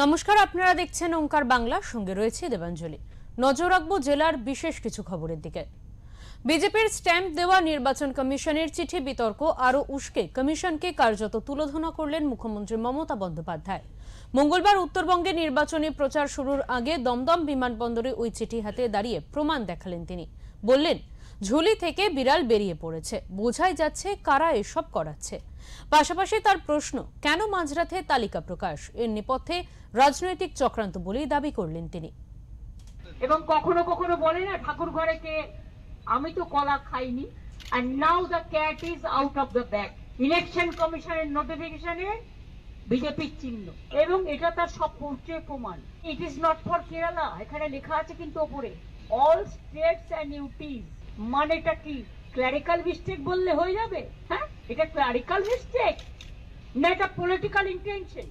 নমস্কার, আপনারা দেখছেন ওঙ্কার বাংলা, সঙ্গে রয়েছে দেবাঞ্জলি। নজর রাখবো জেলার বিশেষ কিছু খবরের দিকে। বিজেপির স্ট্যাম্প দেওয়া নির্বাচন কমিশনের চিঠি বিতর্ক আরও উস্কে কমিশনকে কার্যত তুলোধনা করলেন মুখ্যমন্ত্রী মমতা বন্দ্যোপাধ্যায়। মঙ্গলবার উত্তরবঙ্গে নির্বাচনী প্রচার শুরুর আগে দমদম বিমানবন্দরে ওই চিঠি হাতে দাঁড়িয়ে প্রমাণ দেখালেন তিনি। বললেন, ঝুলি থেকে বিড়াল বেরিয়ে পড়েছে, বোঝাই যাচ্ছে কারা এসব করাচ্ছে। পাশাপাশি তার প্রশ্ন, কেন মাঝরাতে তালিকা প্রকাশ? এর নেপথ্যে রাজনৈতিক চক্রান্ত বলেই দাবি করলেন তিনি। এবং কখনো কখনো বলে না, ঠাকুর ঘরে কে, আমি তো কলা খাইনি। and now the cat is out of the bag. Election কমিশনের নোটিফিকেশনে বিজেপির চিহ্ন, এবং এটা তার সব পরিচয় প্রমাণ। It is not for Kerala, এখানে লেখা আছে কিন্তু ওপরে অল স্টেটস এন্ড ইউটিজ। মানেটা কি? ক্লারিক্যাল মিস্টেক বললে হয়ে যাবে? হ্যাঁ, এটা ক্লারিক্যাল মিস্টেক না এটা পলিটিক্যাল ইন্টেনশন?